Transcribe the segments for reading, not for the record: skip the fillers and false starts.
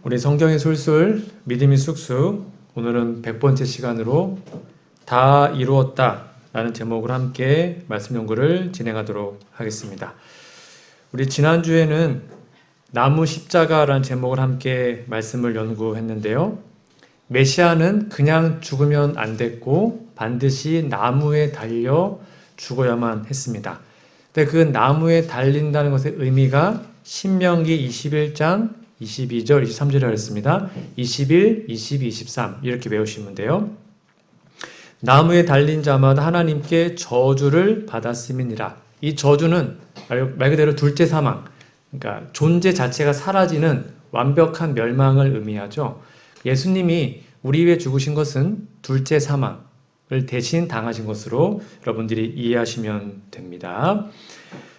우리 성경의 술술 믿음이 쑥쑥 오늘은 100번째 시간으로 다 이루었다 라는 제목으로 함께 말씀 연구를 진행하도록 하겠습니다. 우리 지난주에는 나무 십자가라는 제목을 함께 말씀을 연구했는데요. 메시아는 그냥 죽으면 안 됐고 반드시 나무에 달려 죽어야만 했습니다. 근데 그 나무에 달린다는 것의 의미가 신명기 21장 22절, 23절에 했습니다. 21, 22, 23 이렇게 외우시면 돼요. 나무에 달린 자마다 하나님께 저주를 받았음이니라. 이 저주는 말 그대로 둘째 사망, 그러니까 존재 자체가 사라지는 완벽한 멸망을 의미하죠. 예수님이 우리 위해 죽으신 것은 둘째 사망을 대신 당하신 것으로 여러분들이 이해하시면 됩니다.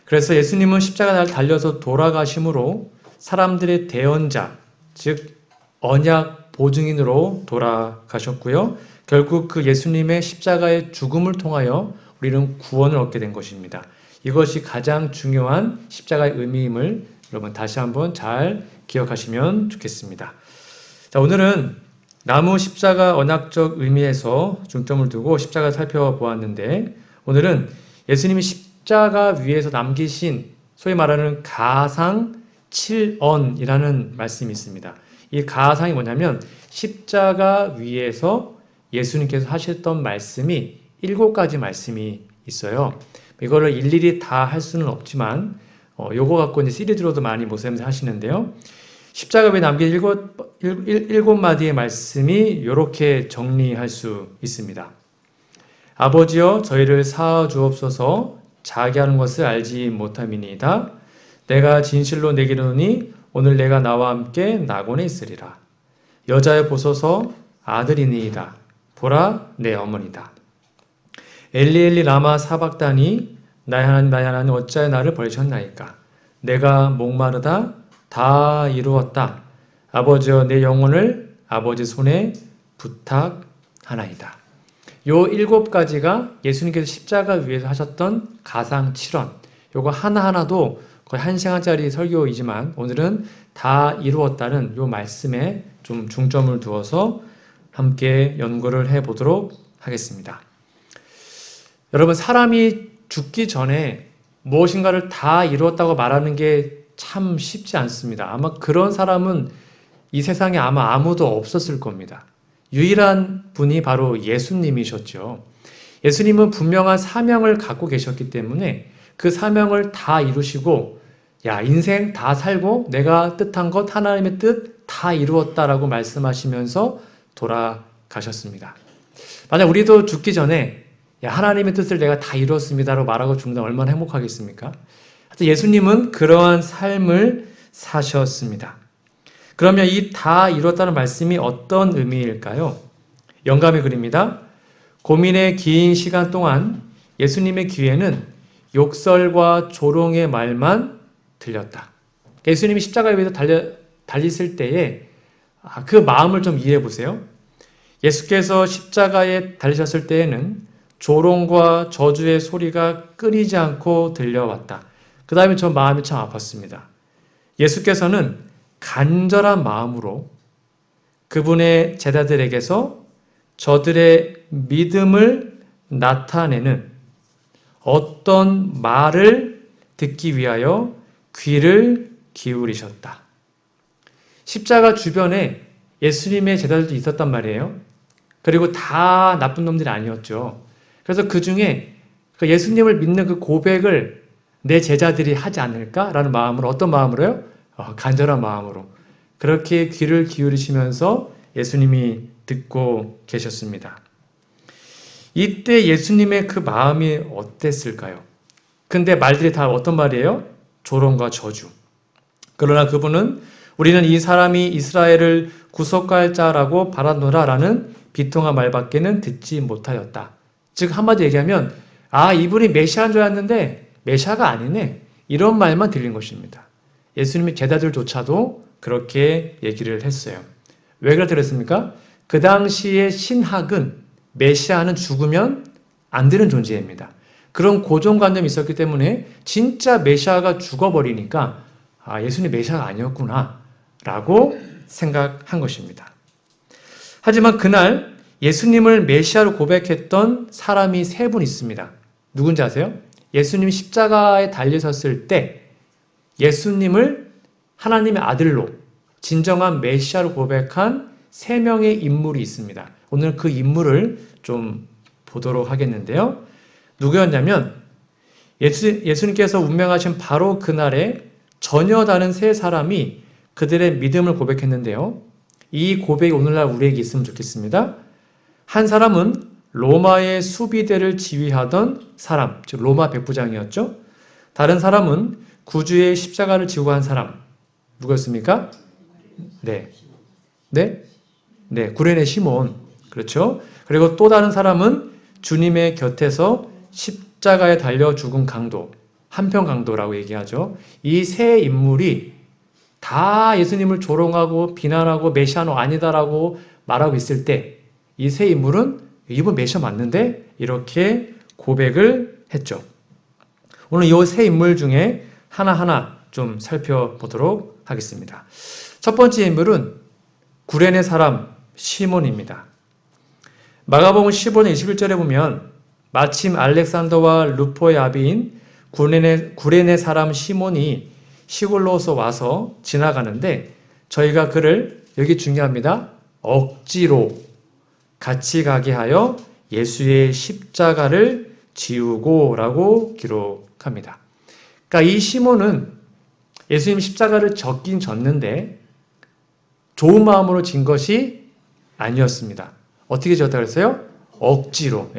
그래서 예수님은 십자가에 달려서 돌아가심으로 사람들의 대언자, 즉 언약 보증인으로 돌아가셨고요. 결국 그 예수님의 십자가의 죽음을 통하여 우리는 구원을 얻게 된 것입니다. 이것이 가장 중요한 십자가의 의미임을 여러분 다시 한번 잘 기억하시면 좋겠습니다. 자, 오늘은 나무 십자가 언약적 의미에서 중점을 두고 십자가를 살펴보았는데, 오늘은 예수님이 십자가 위에서 남기신 소위 말하는 가상 7언이라는 말씀이 있습니다. 이 가상이 뭐냐면 십자가 위에서 예수님께서 하셨던 말씀이 7가지 말씀이 있어요. 이거를 일일이 다 할 수는 없지만 요거 갖고 이제 시리즈로도 많이 모세님들 하시는데요. 십자가 위에 남긴 7마디의 말씀이 이렇게 정리할 수 있습니다. 아버지여 저희를 사하 주옵소서. 자기 하는 것을 알지 못함이니이다. 내가 진실로 내게 이르노니 오늘 내가 나와 함께 낙원에 있으리라. 여자여 보소서 아들이니이다. 보라 내 어머니다. 엘리 엘리 라마 사박다니 나의 하나님 어찌하여 나를 버리셨나이까. 내가 목마르다 다 이루었다. 아버지여 내 영혼을 아버지 손에 부탁하나이다. 요 7가지가 예수님께서 십자가 위에서 하셨던 가상 7언. 요거 하나하나도 거의 1시간짜리 설교이지만 오늘은 다 이루었다는 이 말씀에 좀 중점을 두어서 함께 연구를 해보도록 하겠습니다. 여러분, 사람이 죽기 전에 무엇인가를 다 이루었다고 말하는 게 참 쉽지 않습니다. 아마 그런 사람은 이 세상에 아마 아무도 없었을 겁니다. 유일한 분이 바로 예수님이셨죠. 예수님은 분명한 사명을 갖고 계셨기 때문에 그 사명을 다 이루시고 야, 인생 다 살고 내가 뜻한 것 하나님의 뜻 다 이루었다라고 말씀하시면서 돌아가셨습니다. 만약 우리도 죽기 전에 야, 하나님의 뜻을 내가 다 이루었습니다라고 말하고 죽는다면 얼마나 행복하겠습니까? 하여튼 예수님은 그러한 삶을 사셨습니다. 그러면 이 다 이루었다는 말씀이 어떤 의미일까요? 영감의 글입니다. 고민의 긴 시간 동안 예수님의 귀에는 욕설과 조롱의 말만 들렸다. 예수님이 십자가 위에서 달리실 때에 그 마음을 좀 이해해 보세요. 예수께서 십자가에 달리셨을 때에는 조롱과 저주의 소리가 끊이지 않고 들려왔다. 그 다음에 저 마음이 참 아팠습니다. 예수께서는 간절한 마음으로 그분의 제자들에게서 저들의 믿음을 나타내는 어떤 말을 듣기 위하여 귀를 기울이셨다. 십자가 주변에 예수님의 제자들도 있었단 말이에요. 그리고 다 나쁜 놈들이 아니었죠. 그래서 그 중에 예수님을 믿는 그 고백을 내 제자들이 하지 않을까라는 마음으로, 어떤 마음으로요? 간절한 마음으로. 그렇게 귀를 기울이시면서 예수님이 듣고 계셨습니다. 이때 예수님의 그 마음이 어땠을까요? 근데 말들이 다 어떤 말이에요? 조롱과 저주. 그러나 그분은 우리는 이 사람이 이스라엘을 구속할 자라고 바라노라라는 비통한 말밖에는 듣지 못하였다. 즉 한마디 얘기하면 이분이 메시아인 줄 알았는데 메시아가 아니네. 이런 말만 들린 것입니다. 예수님의 제자들조차도 그렇게 얘기를 했어요. 왜 그랬습니까? 그 당시의 신학은 메시아는 죽으면 안 되는 존재입니다. 그런 고정관념이 있었기 때문에 진짜 메시아가 죽어버리니까 예수님 메시아가 아니었구나 라고 생각한 것입니다. 하지만 그날 예수님을 메시아로 고백했던 사람이 세 분 있습니다. 누군지 아세요? 예수님이 십자가에 달리셨을 때 예수님을 하나님의 아들로 진정한 메시아로 고백한 세 명의 인물이 있습니다. 오늘 그 인물을 좀 보도록 하겠는데요. 누구였냐면 예수님께서 운명하신 바로 그날에 전혀 다른 세 사람이 그들의 믿음을 고백했는데요. 이 고백이 오늘날 우리에게 있으면 좋겠습니다. 한 사람은 로마의 수비대를 지휘하던 사람, 즉 로마 백부장이었죠. 다른 사람은 구주의 십자가를 지고 간 사람, 누구였습니까? 네. 구레네 시몬. 그렇죠. 그리고 또 다른 사람은 주님의 곁에서 십자가에 달려 죽은 강도, 한평 강도라고 얘기하죠. 이 세 인물이 다 예수님을 조롱하고 비난하고 메시아는 아니다라고 말하고 있을 때 이 세 인물은 이분 메시아 맞는데? 이렇게 고백을 했죠. 오늘 이 세 인물 중에 하나하나 좀 살펴보도록 하겠습니다. 첫 번째 인물은 구레네 사람 시몬입니다. 마가복음 15장 21절에 보면 마침 알렉산더와 루포의 아비인 구레네 사람 시몬이 시골로서 와서 지나가는데 저희가 그를, 여기 중요합니다, 억지로 같이 가게 하여 예수의 십자가를 지우고 라고 기록합니다. 그러니까 이 시몬은 예수님 십자가를 졌긴 졌는데 좋은 마음으로 진 것이 아니었습니다. 어떻게 졌다고 했어요? 억지로.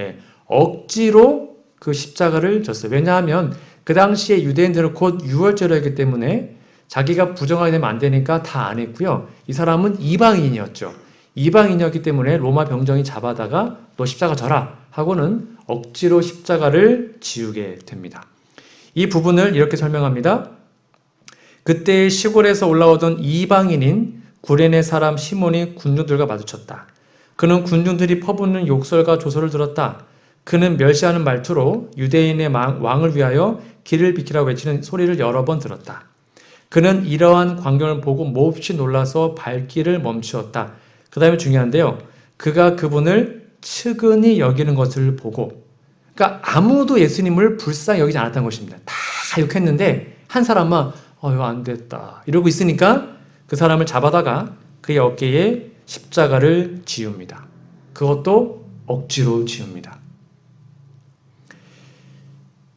억지로 그 십자가를 졌어요. 왜냐하면 그 당시에 유대인들은 곧 유월절이었기 때문에 자기가 부정하게 되면 안 되니까 다 안 했고요. 이 사람은 이방인이었죠. 이방인이었기 때문에 로마 병정이 잡아다가 너 십자가 져라 하고는 억지로 십자가를 지우게 됩니다. 이 부분을 이렇게 설명합니다. 그때 시골에서 올라오던 이방인인 구레네 사람 시몬이 군중들과 마주쳤다. 그는 군중들이 퍼붓는 욕설과 조소를 들었다. 그는 멸시하는 말투로 유대인의 왕을 위하여 길을 비키라고 외치는 소리를 여러 번 들었다. 그는 이러한 광경을 보고 몹시 놀라서 발길을 멈추었다. 그 다음에 중요한데요. 그가 그분을 측은히 여기는 것을 보고, 그러니까 아무도 예수님을 불쌍히 여기지 않았다는 것입니다. 다 욕했는데 한 사람만 이거 안 됐다 이러고 있으니까 그 사람을 잡아다가 그의 어깨에 십자가를 지웁니다. 그것도 억지로 지웁니다.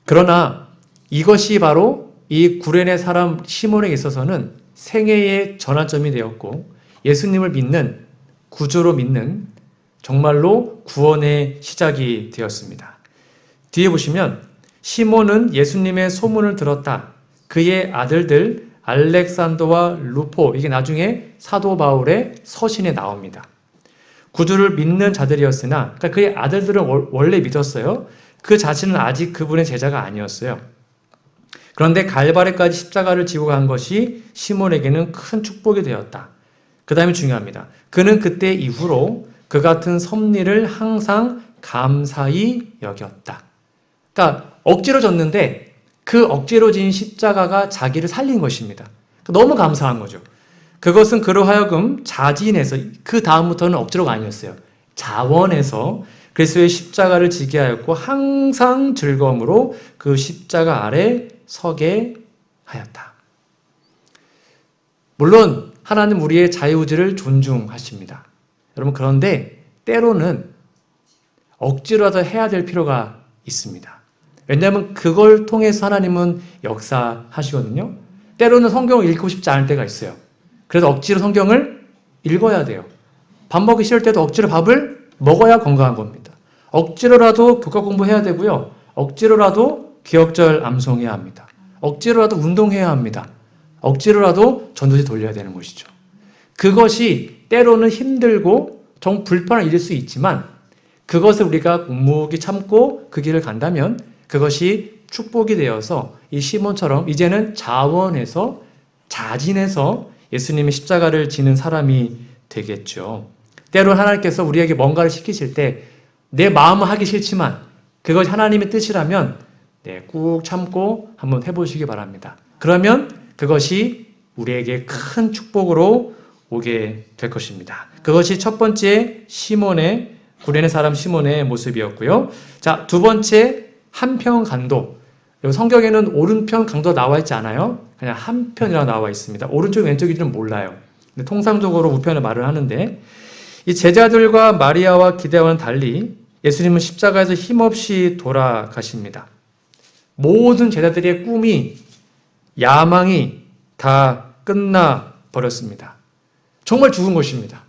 그러나 이것이 바로 이 구레네 사람 시몬에게 있어서는 생애의 전환점이 되었고 예수님을 믿는, 구주로 믿는 정말로 구원의 시작이 되었습니다. 뒤에 보시면 시몬은 예수님의 소문을 들었다. 그의 아들들 알렉산더와 루포, 이게 나중에 사도 바울의 서신에 나옵니다. 구주를 믿는 자들이었으나, 그러니까 그의 아들들은 원래 믿었어요. 그 자신은 아직 그분의 제자가 아니었어요. 그런데 갈바리까지 십자가를 지고 간 것이 시몬에게는 큰 축복이 되었다. 그 다음에 중요합니다. 그는 그때 이후로 그 같은 섭리를 항상 감사히 여겼다. 그러니까 억지로 졌는데 그 억지로 진 십자가가 자기를 살린 것입니다. 너무 감사한 거죠. 그것은 그로 하여금 자진해서, 그 다음부터는 억지로가 아니었어요. 자원해서 그리스도의 십자가를 지게 하였고 항상 즐거움으로 그 십자가 아래 서게 하였다. 물론 하나님 우리의 자유의지를 존중하십니다. 여러분, 그런데 때로는 억지로라도 해야 될 필요가 있습니다. 왜냐하면 그걸 통해서 하나님은 역사하시거든요. 때로는 성경을 읽고 싶지 않을 때가 있어요. 그래서 억지로 성경을 읽어야 돼요. 밥 먹기 싫을 때도 억지로 밥을 먹어야 건강한 겁니다. 억지로라도 교과 공부해야 되고요. 억지로라도 기억절 암송해야 합니다. 억지로라도 운동해야 합니다. 억지로라도 전도지 돌려야 되는 것이죠. 그것이 때로는 힘들고 정 불편한 일일 수 있지만 그것을 우리가 묵묵히 참고 그 길을 간다면 그것이 축복이 되어서 이 시몬처럼 이제는 자원해서, 자진해서 예수님의 십자가를 지는 사람이 되겠죠. 때로 하나님께서 우리에게 뭔가를 시키실 때 내 마음은 하기 싫지만 그것이 하나님의 뜻이라면 꾹 참고 한번 해보시기 바랍니다. 그러면 그것이 우리에게 큰 축복으로 오게 될 것입니다. 그것이 첫 번째 시몬의 구레네 사람 시몬의 모습이었고요. 자, 두 번째 한편 강도. 성경에는 오른편 강도 나와 있지 않아요. 그냥 한편이라고 나와 있습니다. 오른쪽 왼쪽인지는 몰라요. 근데 통상적으로 우편을 말을 하는데 이 제자들과 마리아와 기대와는 달리 예수님은 십자가에서 힘없이 돌아가십니다. 모든 제자들의 꿈이 야망이 다 끝나 버렸습니다. 정말 죽은 것입니다.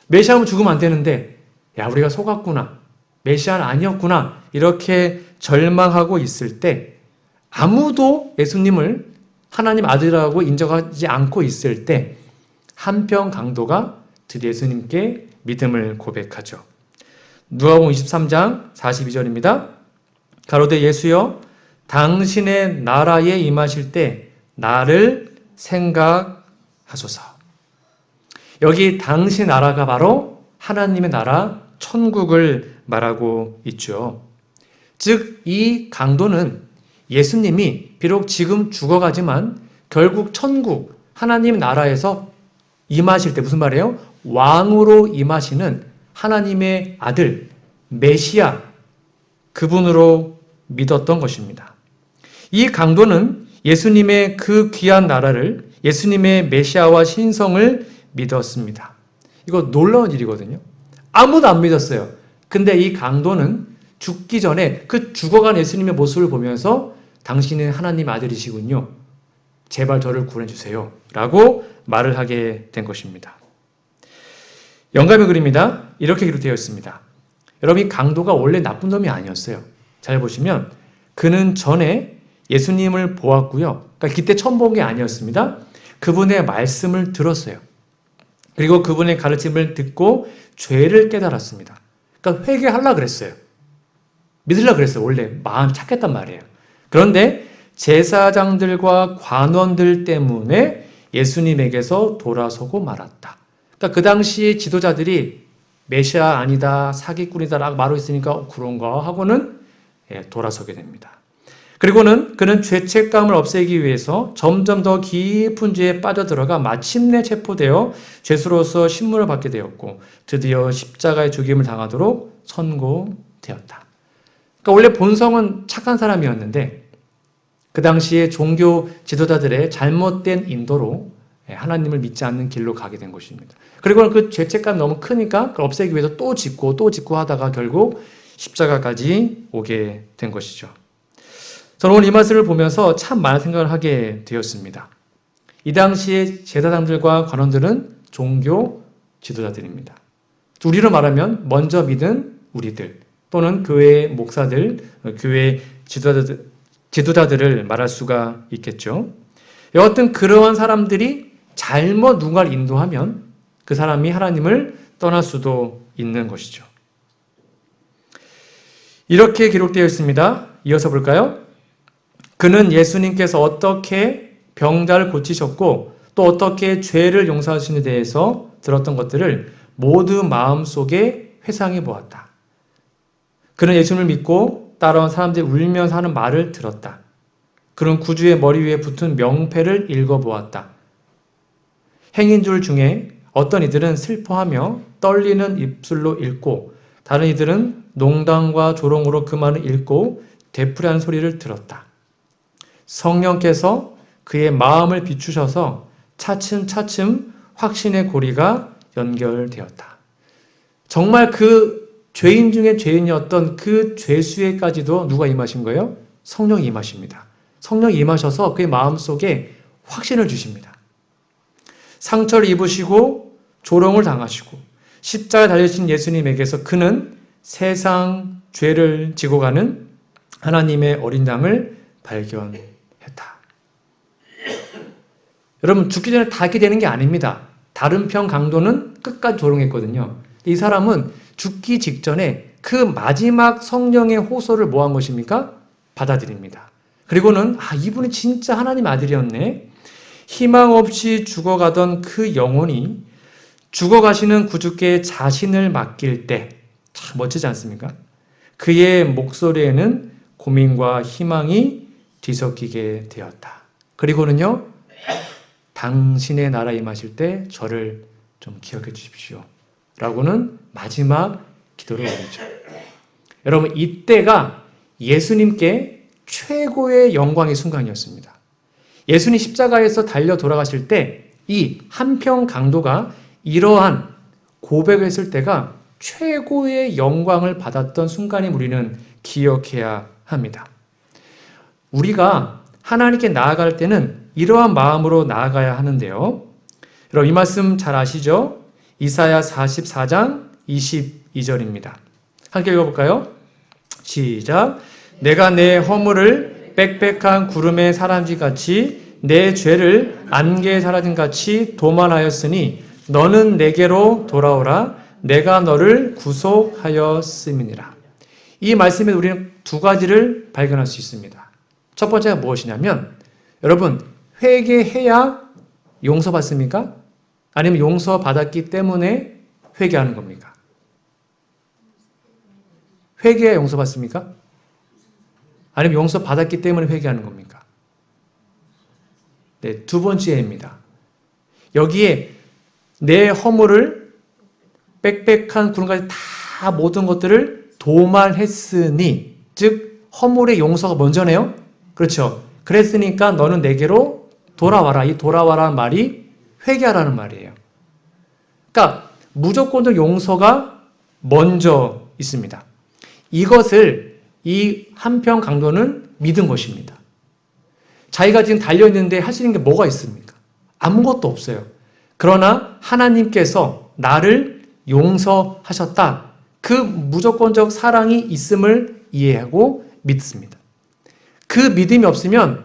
메시아는 죽으면 안 되는데 야 우리가 속았구나. 메시아는 아니었구나. 이렇게 절망하고 있을 때 아무도 예수님을 하나님 아들이라고 인정하지 않고 있을 때 한편 강도가 드디어 예수님께 믿음을 고백하죠. 누가복음 23장 42절입니다. 가로되 예수여 당신의 나라에 임하실 때 나를 생각하소서. 여기 당신 나라가 바로 하나님의 나라 천국을 말하고 있죠. 즉 이 강도는 예수님이 비록 지금 죽어가지만 결국 천국 하나님 나라에서 임하실 때 무슨 말이에요? 왕으로 임하시는 하나님의 아들 메시아 그분으로 믿었던 것입니다. 이 강도는 예수님의 그 귀한 나라를 예수님의 메시아와 신성을 믿었습니다. 이거 놀라운 일이거든요. 아무도 안 믿었어요. 근데 이 강도는 죽기 전에 그 죽어간 예수님의 모습을 보면서 당신은 하나님 아들이시군요. 제발 저를 구원해주세요. 라고 말을 하게 된 것입니다. 영감의 글입니다. 이렇게 기록되어 있습니다. 여러분 이 강도가 원래 나쁜 놈이 아니었어요. 잘 보시면 그는 전에 예수님을 보았고요. 그러니까 그때 처음 본 게 아니었습니다. 그분의 말씀을 들었어요. 그리고 그분의 가르침을 듣고 죄를 깨달았습니다. 그러니까 회개하려고 그랬어요. 믿으려고 그랬어요. 원래 마음 착했단 말이에요. 그런데 제사장들과 관원들 때문에 예수님에게서 돌아서고 말았다. 그러니까 그 당시에 지도자들이 메시아 아니다, 사기꾼이다 라고 말하고 있으니까 그런가 하고는 돌아서게 됩니다. 그리고는 그는 죄책감을 없애기 위해서 점점 더 깊은 죄에 빠져들어가 마침내 체포되어 죄수로서 신문을 받게 되었고 드디어 십자가의 죽임을 당하도록 선고되었다. 그러니까 원래 본성은 착한 사람이었는데 그 당시에 종교 지도자들의 잘못된 인도로 하나님을 믿지 않는 길로 가게 된 것입니다. 그리고 그 죄책감이 너무 크니까 그걸 없애기 위해서 또 짓고 하다가 결국 십자가까지 오게 된 것이죠. 저는 오늘 이 말씀을 보면서 참 많은 생각을 하게 되었습니다. 이 당시에 제사장들과 관원들은 종교 지도자들입니다. 우리로 말하면 먼저 믿은 우리들 또는 교회 목사들, 교회 지도자들을 말할 수가 있겠죠. 여하튼 그러한 사람들이 잘못 누군가를 인도하면 그 사람이 하나님을 떠날 수도 있는 것이죠. 이렇게 기록되어 있습니다. 이어서 볼까요? 그는 예수님께서 어떻게 병자를 고치셨고 또 어떻게 죄를 용서하시는 데 대해서 들었던 것들을 모두 마음속에 회상해 보았다. 그는 예수님을 믿고 따라온 사람들이 울면서 하는 말을 들었다. 그는 구주의 머리 위에 붙은 명패를 읽어보았다. 행인줄 중에 어떤 이들은 슬퍼하며 떨리는 입술로 읽고 다른 이들은 농담과 조롱으로 그 말을 읽고 되풀이하는 소리를 들었다. 성령께서 그의 마음을 비추셔서 차츰차츰 확신의 고리가 연결되었다. 정말 그 죄인 중에 죄인이었던 그 죄수에까지도 누가 임하신 거예요? 성령이 임하십니다. 성령이 임하셔서 그의 마음속에 확신을 주십니다. 상처를 입으시고 조롱을 당하시고 십자가에 달리신 예수님에게서 그는 세상 죄를 지고 가는 하나님의 어린 양을 발견했다. 여러분 죽기 전에 다 이렇게 되는 게 아닙니다. 다른 편 강도는 끝까지 조롱했거든요. 이 사람은 죽기 직전에 그 마지막 성령의 호소를 뭐 한 것입니까? 받아들입니다. 그리고는 이분이 진짜 하나님 아들이었네. 희망 없이 죽어가던 그 영혼이 죽어가시는 구주께 자신을 맡길 때 참 멋지지 않습니까? 그의 목소리에는 고민과 희망이 뒤섞이게 되었다. 그리고는요 당신의 나라 임하실 때 저를 좀 기억해 주십시오. 라고는 마지막 기도를 올리죠. 여러분, 이때가 예수님께 최고의 영광의 순간이었습니다. 예수님 십자가에서 달려 돌아가실 때 이 한평 강도가 이러한 고백을 했을 때가 최고의 영광을 받았던 순간임 우리는 기억해야 합니다. 우리가 하나님께 나아갈 때는 이러한 마음으로 나아가야 하는데요. 여러분, 이 말씀 잘 아시죠? 이사야 44장 22절입니다. 함께 읽어볼까요? 시작. 내가 내 허물을 빽빽한 구름의 사람쥐같이 내 죄를 안개에 사라짐같이 도말하였으니 너는 내게로 돌아오라. 내가 너를 구속하였음이니라. 이 말씀에 우리는 두 가지를 발견할 수 있습니다. 첫 번째가 무엇이냐면, 여러분, 회개해야 용서받습니까? 아니면 용서받았기 때문에 회개하는 겁니까? 회개해야 용서받습니까? 아니면 용서받았기 때문에 회개하는 겁니까? 네, 두 번째입니다. 여기에 내 허물을 빽빽한 구름까지 다 모든 것들을 도말했으니, 즉 허물의 용서가 먼저네요. 그렇죠. 그랬으니까 너는 내게로 돌아와라. 이 돌아와라는 말이 회개하라는 말이에요. 그러니까 무조건적 용서가 먼저 있습니다. 이것을 이 한평 강도는 믿은 것입니다. 자기가 지금 달려있는데 할 수 있는 게 뭐가 있습니까? 아무것도 없어요. 그러나 하나님께서 나를 용서하셨다. 그 무조건적 사랑이 있음을 이해하고 믿습니다. 그 믿음이 없으면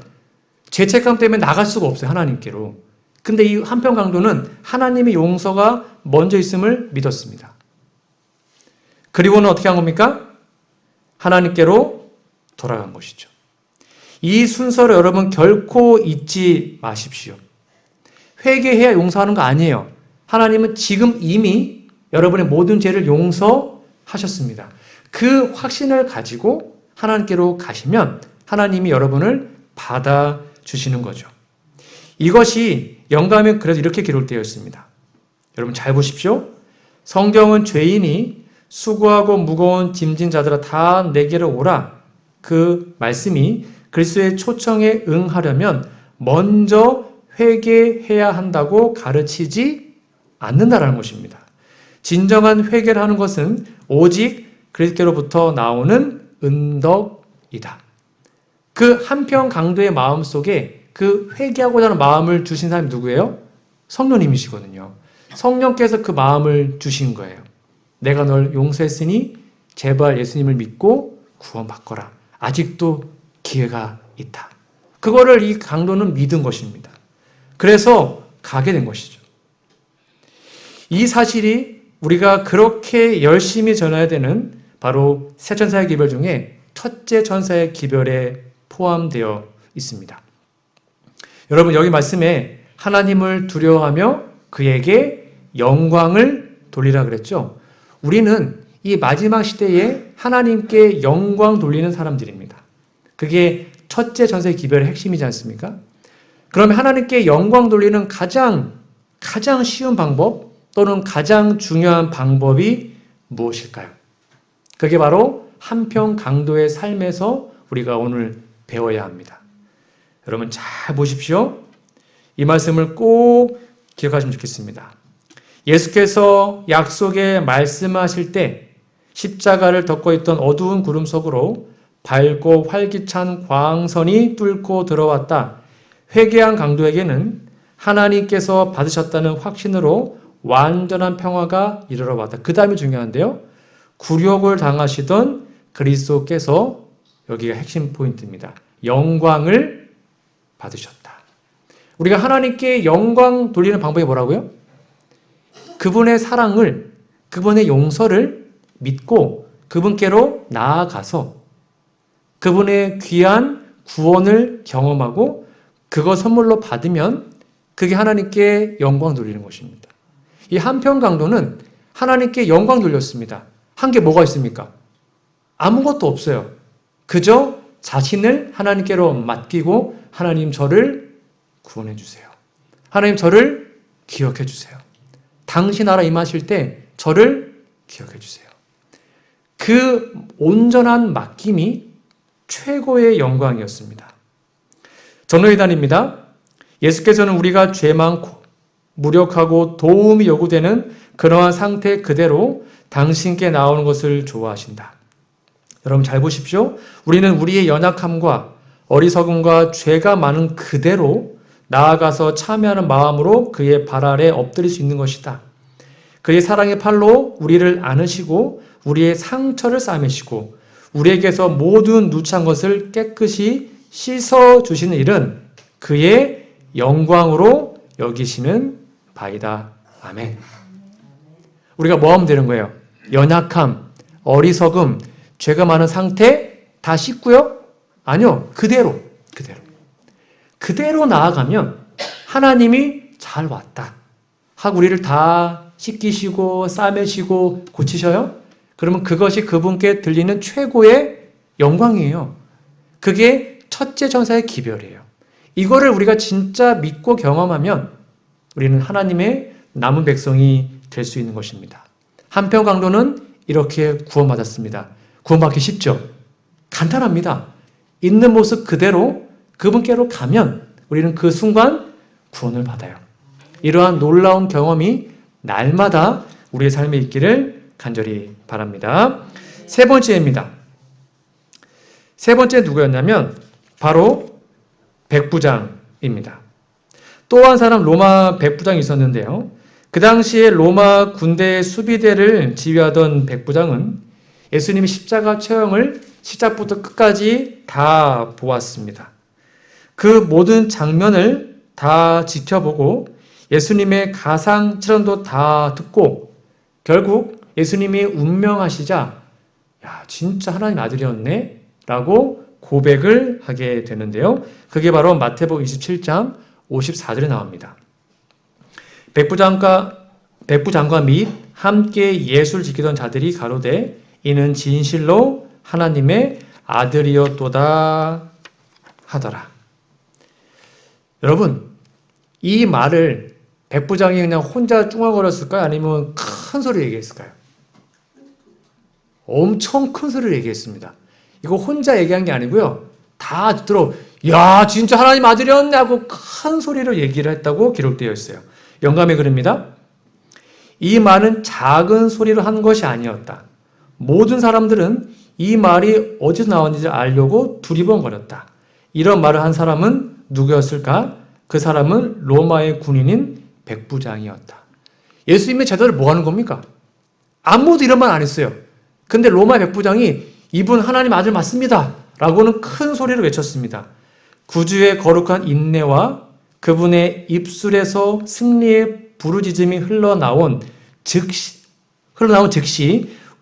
죄책감 때문에 나갈 수가 없어요. 하나님께로. 근데 이 한평 강도는 하나님의 용서가 먼저 있음을 믿었습니다. 그리고는 어떻게 한 겁니까? 하나님께로 돌아간 것이죠. 이 순서를 여러분 결코 잊지 마십시오. 회개해야 용서하는 거 아니에요. 하나님은 지금 이미 여러분의 모든 죄를 용서하셨습니다. 그 확신을 가지고 하나님께로 가시면 하나님이 여러분을 받아주시는 거죠. 이것이 영감에 그래도 이렇게 기록되어 있습니다. 여러분 잘 보십시오. 성경은 죄인이 수고하고 무거운 짐진 자들아 다 내게로 오라. 그 말씀이 그리스도의 초청에 응하려면 먼저 회개해야 한다고 가르치지 않는다라는 것입니다. 진정한 회개를 하는 것은 오직 그리스도로부터 나오는 은덕이다. 그 한평 강도의 마음속에 그 회개하고자 하는 마음을 주신 사람이 누구예요? 성령님이시거든요. 성령께서 그 마음을 주신 거예요. 내가 널 용서했으니 제발 예수님을 믿고 구원받거라. 아직도 기회가 있다. 그거를 이 강도는 믿은 것입니다. 그래서 가게 된 것이죠. 이 사실이 우리가 그렇게 열심히 전해야 되는 바로 세 천사의 기별 중에 첫째 천사의 기별에 포함되어 있습니다. 여러분 여기 말씀에 하나님을 두려워하며 그에게 영광을 돌리라 그랬죠. 우리는 이 마지막 시대에 하나님께 영광 돌리는 사람들입니다. 그게 첫째 천사의 기별의 핵심이지 않습니까? 그러면 하나님께 영광 돌리는 가장 쉬운 방법 또는 가장 중요한 방법이 무엇일까요? 그게 바로 한평 강도의 삶에서 우리가 오늘 배워야 합니다. 여러분 잘 보십시오. 이 말씀을 꼭 기억하시면 좋겠습니다. 예수께서 약속에 말씀하실 때 십자가를 덮고 있던 어두운 구름 속으로 밝고 활기찬 광선이 뚫고 들어왔다. 회개한 강도에게는 하나님께서 받으셨다는 확신으로 완전한 평화가 이르러 왔다. 그 다음이 중요한데요. 굴욕을 당하시던 그리스도께서 여기가 핵심 포인트입니다. 영광을 받으셨다. 우리가 하나님께 영광 돌리는 방법이 뭐라고요? 그분의 사랑을, 그분의 용서를 믿고 그분께로 나아가서 그분의 귀한 구원을 경험하고 그거 선물로 받으면 그게 하나님께 영광 돌리는 것입니다. 이 한평 강도는 하나님께 영광 돌렸습니다. 한 게 뭐가 있습니까? 아무것도 없어요. 그저 자신을 하나님께로 맡기고 하나님 저를 구원해 주세요. 하나님 저를 기억해 주세요. 당신 나라 임하실 때 저를 기억해 주세요. 그 온전한 맡김이 최고의 영광이었습니다. 전도회단입니다. 예수께서는 우리가 죄 많고 무력하고 도움이 요구되는 그러한 상태 그대로 당신께 나오는 것을 좋아하신다. 여러분 잘 보십시오. 우리는 우리의 연약함과 어리석음과 죄가 많은 그대로 나아가서 참여하는 마음으로 그의 발 아래 엎드릴 수 있는 것이다. 그의 사랑의 팔로 우리를 안으시고 우리의 상처를 싸매시고 우리에게서 모든 누추한 것을 깨끗이 씻어주시는 일은 그의 영광으로 여기시는 바이다. 아멘. 우리가 뭐 하면 되는 거예요? 연약함, 어리석음, 죄가 많은 상태 다 씻고요? 아니요. 그대로 나아가면 하나님이 잘 왔다 하고 우리를 다 씻기시고 싸매시고 고치셔요? 그러면 그것이 그분께 들리는 최고의 영광이에요. 그게 첫째 천사의 기별이에요. 이거를 우리가 진짜 믿고 경험하면 우리는 하나님의 남은 백성이 될 수 있는 것입니다. 한편 강도는 이렇게 구원받았습니다. 구원받기 쉽죠? 간단합니다. 있는 모습 그대로 그분께로 가면 우리는 그 순간 구원을 받아요. 이러한 놀라운 경험이 날마다 우리의 삶에 있기를 간절히 바랍니다. 세 번째입니다. 세 번째 누구였냐면 바로 백부장입니다. 또 한 사람 로마 백부장이 있었는데요. 그 당시에 로마 군대의 수비대를 지휘하던 백부장은 예수님이 십자가 처형을 시작부터 끝까지 다 보았습니다. 그 모든 장면을 다 지켜보고 예수님의 가상 칠언도 다 듣고 결국 예수님이 운명하시자 야 진짜 하나님 아들이었네 라고 고백을 하게 되는데요. 그게 바로 마태복음 27장 54절에 나옵니다. 백부장과 및 함께 예수를 지키던 자들이 가로되 이는 진실로 하나님의 아들이었도다 하더라. 여러분 이 말을 백부장이 그냥 혼자 쭝얼거렸을까요? 아니면 큰 소리로 얘기했을까요? 엄청 큰 소리로 얘기했습니다. 이거 혼자 얘기한 게 아니고요. 다 들어 야 진짜 하나님 아들이었네 하고 큰 소리로 얘기를 했다고 기록되어 있어요. 영감의 글입니다. 이 말은 작은 소리로 한 것이 아니었다. 모든 사람들은 이 말이 어디서 나왔는지 알려고 두리번거렸다. 이런 말을 한 사람은 누구였을까? 그 사람은 로마의 군인인 백부장이었다. 예수님의 제자들 뭐 하는 겁니까? 아무도 이런 말 안 했어요. 근데 로마 백부장이 이분 하나님 아들 맞습니다. 라고는 큰 소리로 외쳤습니다. 구주의 거룩한 인내와 그분의 입술에서 승리의 부르짖음이 흘러나온 즉시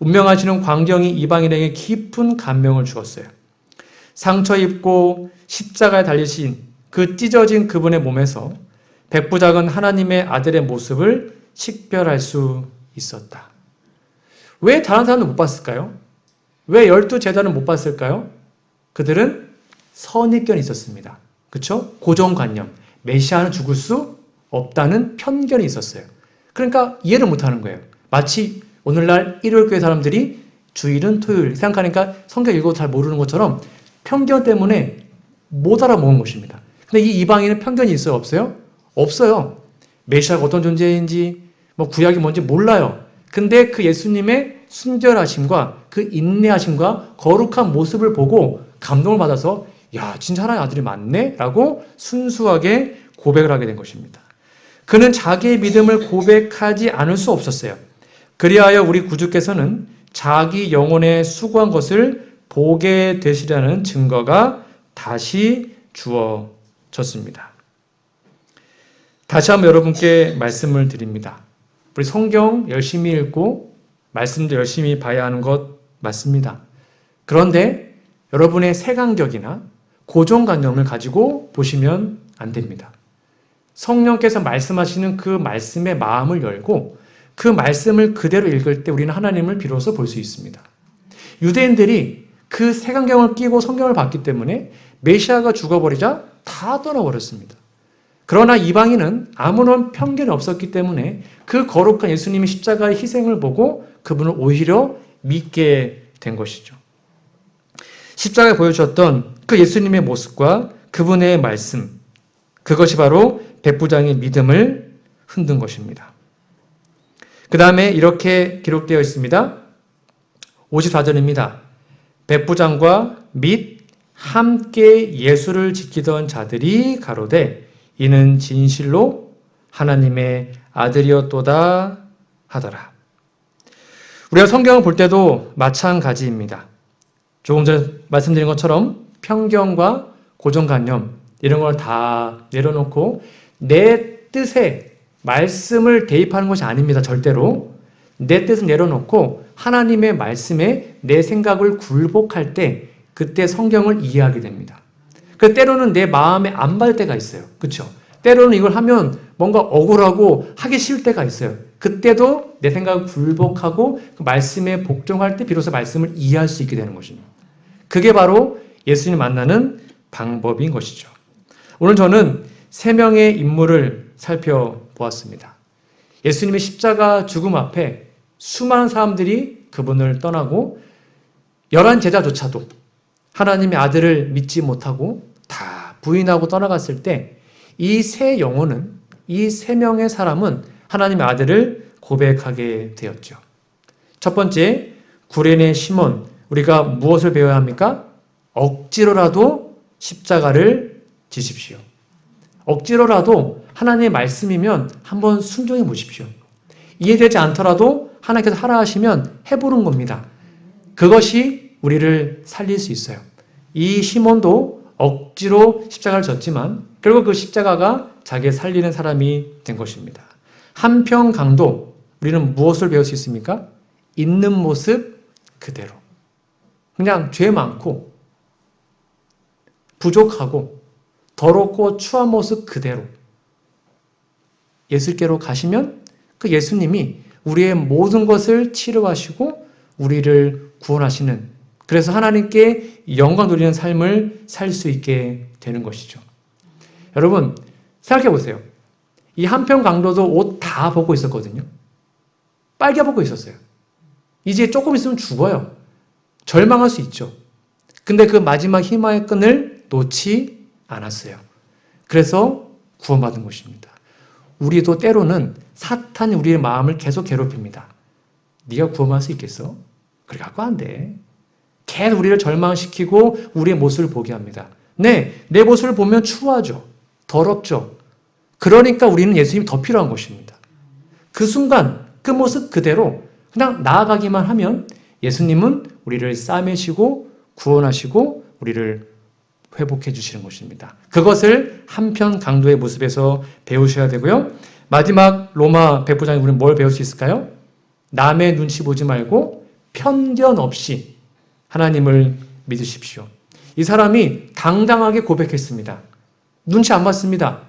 운명하시는 광경이 이방인에게 깊은 감명을 주었어요. 상처 입고 십자가에 달리신 그 찢어진 그분의 몸에서 백부장은 하나님의 아들의 모습을 식별할 수 있었다. 왜 다른 사람은 못 봤을까요? 왜 12제자는 못 봤을까요? 그들은 선입견이 있었습니다. 그렇죠? 고정관념. 메시아는 죽을 수 없다는 편견이 있었어요. 그러니까 이해를 못하는 거예요. 마치 오늘날 일요일교회 사람들이 주일은 토요일 생각하니까 성경 읽어도 잘 모르는 것처럼 편견 때문에 못 알아먹은 것입니다. 근데 이 이방인은 편견이 있어요? 없어요? 없어요. 메시아가 어떤 존재인지 구약이 뭔지 몰라요. 근데 그 예수님의 순결하심과 그 인내하심과 거룩한 모습을 보고 감동을 받아서 야 진짜 하나님 아들이 맞네? 라고 순수하게 고백을 하게 된 것입니다. 그는 자기의 믿음을 고백하지 않을 수 없었어요. 그리하여 우리 구주께서는 자기 영혼에 수고한 것을 보게 되시라는 증거가 다시 주어졌습니다. 다시 한번 여러분께 말씀을 드립니다. 우리 성경 열심히 읽고 말씀도 열심히 봐야 하는 것 맞습니다. 그런데 여러분의 색안경이나 고정관념을 가지고 보시면 안 됩니다. 성령께서 말씀하시는 그 말씀의 마음을 열고 그 말씀을 그대로 읽을 때 우리는 하나님을 비로소 볼 수 있습니다. 유대인들이 그 색안경을 끼고 성경을 봤기 때문에 메시아가 죽어버리자 다 떠나버렸습니다. 그러나 이방인은 아무런 편견이 없었기 때문에 그 거룩한 예수님의 십자가의 희생을 보고 그분을 오히려 믿게 된 것이죠. 십자가에 보여주셨던 그 예수님의 모습과 그분의 말씀, 그것이 바로 백부장의 믿음을 흔든 것입니다. 그 다음에 이렇게 기록되어 있습니다. 54절입니다. 백부장과 및 함께 예수를 지키던 자들이 가로되 이는 진실로 하나님의 아들이었도다 하더라. 우리가 성경을 볼 때도 마찬가지입니다. 조금 전에 말씀드린 것처럼 편견과 고정관념 이런 걸 다 내려놓고 내 뜻에 말씀을 대입하는 것이 아닙니다. 절대로. 내 뜻을 내려놓고 하나님의 말씀에 내 생각을 굴복할 때 그때 성경을 이해하게 됩니다. 그 때로는 내 마음에 안 받을 때가 있어요. 그렇죠? 때로는 이걸 하면 뭔가 억울하고 하기 싫을 때가 있어요. 그때도 내 생각을 굴복하고 그 말씀에 복종할 때 비로소 말씀을 이해할 수 있게 되는 것입니다. 그게 바로 예수님 만나는 방법인 것이죠. 오늘 저는 세 명의 인물을 살펴보았습니다. 예수님의 십자가 죽음 앞에 수많은 사람들이 그분을 떠나고 11 제자조차도 하나님의 아들을 믿지 못하고 다 부인하고 떠나갔을 때 이 세 영혼은, 이 세 명의 사람은 하나님의 아들을 고백하게 되었죠. 첫 번째, 구레네 시몬. 우리가 무엇을 배워야 합니까? 억지로라도 십자가를 지십시오. 억지로라도 하나님의 말씀이면 한번 순종해 보십시오. 이해되지 않더라도 하나님께서 하라 하시면 해보는 겁니다. 그것이 우리를 살릴 수 있어요. 이 시몬도 억지로 십자가를 졌지만 결국 그 십자가가 자기를 살리는 사람이 된 것입니다. 한평강도 우리는 무엇을 배울 수 있습니까? 있는 모습 그대로. 그냥 죄 많고 부족하고 더럽고 추한 모습 그대로 예수께로 가시면 그 예수님이 우리의 모든 것을 치료하시고 우리를 구원하시는, 그래서 하나님께 영광 돌리는 삶을 살 수 있게 되는 것이죠. 여러분 생각해 보세요. 이 한평강도도 옷 다 벗고 있었거든요. 빨개 벗고 있었어요. 이제 조금 있으면 죽어요. 절망할 수 있죠. 근데 그 마지막 희망의 끈을 놓지 않았어요. 그래서 구원받은 것입니다. 우리도 때로는 사탄이 우리의 마음을 계속 괴롭힙니다. 네가 구원할 수 있겠어? 그래 갖고 안 돼. 계속 우리를 절망시키고 우리의 모습을 보게 합니다. 네, 내 모습을 보면 추하죠. 더럽죠. 그러니까 우리는 예수님이 더 필요한 것입니다. 그 순간 그 모습 그대로 그냥 나아가기만 하면 예수님은 우리를 싸매시고 구원하시고 우리를 회복해 주시는 것입니다. 그것을 한평강도의 모습에서 배우셔야 되고요. 마지막 로마 백부장이 우리는 뭘 배울 수 있을까요? 남의 눈치 보지 말고 편견 없이 하나님을 믿으십시오. 이 사람이 당당하게 고백했습니다. 눈치 안 봤습니다.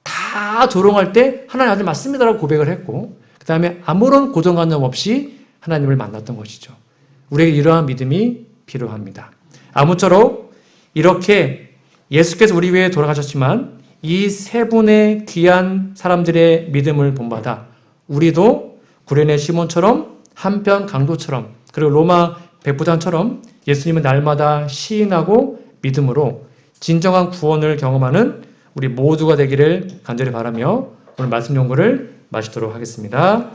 다 조롱할 때 하나님 아들 맞습니다라고 고백을 했고 그 다음에 아무런 고정관념 없이 하나님을 만났던 것이죠. 우리에게 이러한 믿음이 필요합니다. 아무쪼록 이렇게 예수께서 우리 위해 돌아가셨지만 이 세 분의 귀한 사람들의 믿음을 본받아 우리도 구레네 시몬처럼 한평강도처럼 그리고 로마 백부장처럼 예수님은 날마다 시인하고 믿음으로 진정한 구원을 경험하는 우리 모두가 되기를 간절히 바라며 오늘 말씀 연구를 마치도록 하겠습니다.